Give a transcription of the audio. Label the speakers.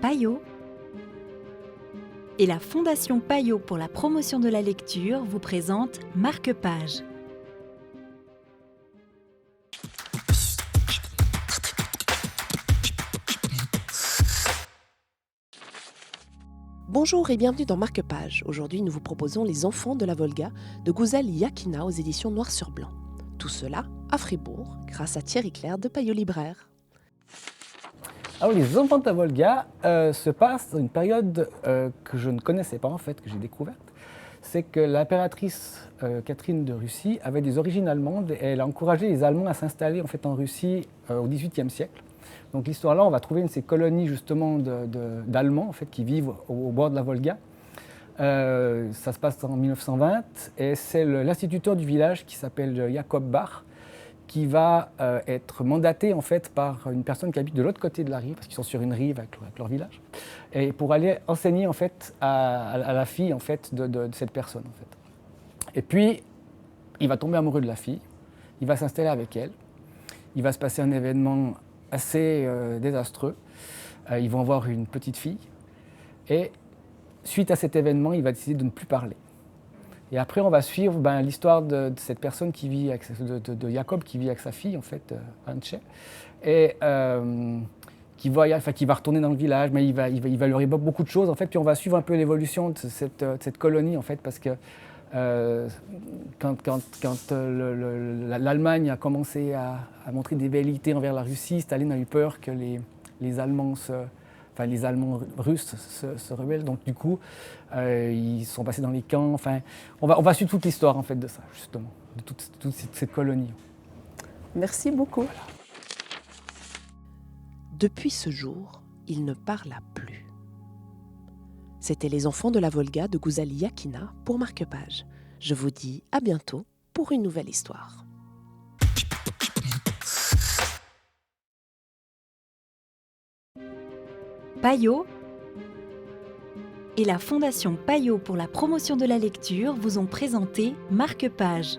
Speaker 1: Payot et la Fondation Payot pour la promotion de la lecture vous présente Marque-Page.
Speaker 2: Bonjour et bienvenue dans Marque-Page. Aujourd'hui, nous vous proposons Les Enfants de la Volga de Ghuzal Yakina aux éditions Noir sur Blanc. Tout cela à Fribourg, grâce à Thierry Clair de Payot Libraire.
Speaker 3: Alors, Les Enfants de la Volga se passe dans une période que je ne connaissais pas en fait, que j'ai découverte. C'est que l'impératrice Catherine de Russie avait des origines allemandes et elle a encouragé les Allemands à s'installer en fait en Russie au XVIIIe siècle. Donc l'histoire là, on va trouver une de ces colonies justement d'Allemands en fait, qui vivent au bord de la Volga. Ça se passe en 1920 et c'est l'instituteur du village qui s'appelle Jakob Bach qui va être mandaté en fait par une personne qui habite de l'autre côté de la rive, parce qu'ils sont sur une rive avec leur village, et pour aller enseigner en fait à la fille en fait de cette personne en fait. Et puis il va tomber amoureux de la fille, il va s'installer avec elle, il va se passer un événement assez désastreux, ils vont avoir une petite fille, et suite à cet événement, il va décider de ne plus parler. Et après, on va suivre l'histoire de cette personne qui vit avec, de Jacob qui vit avec sa fille, en fait, Antje, et qui va retourner dans le village, mais il va lui arriver beaucoup de choses, en fait, puis on va suivre un peu l'évolution de cette colonie, en fait, parce que quand l'Allemagne a commencé à montrer des velléités envers la Russie, Staline a eu peur que les Allemands les Allemands russes se rebellent, donc du coup, ils sont passés dans les camps. Enfin, on va suivre toute l'histoire en fait de ça, justement, de toute cette colonie.
Speaker 2: Merci beaucoup. Voilà. Depuis ce jour, il ne parla plus. C'était Les Enfants de la Volga de Ghuzal Yakina pour Marque-Page. Je vous dis à bientôt pour une nouvelle histoire.
Speaker 1: Payot et la Fondation Payot pour la promotion de la lecture vous ont présenté Marque-Page.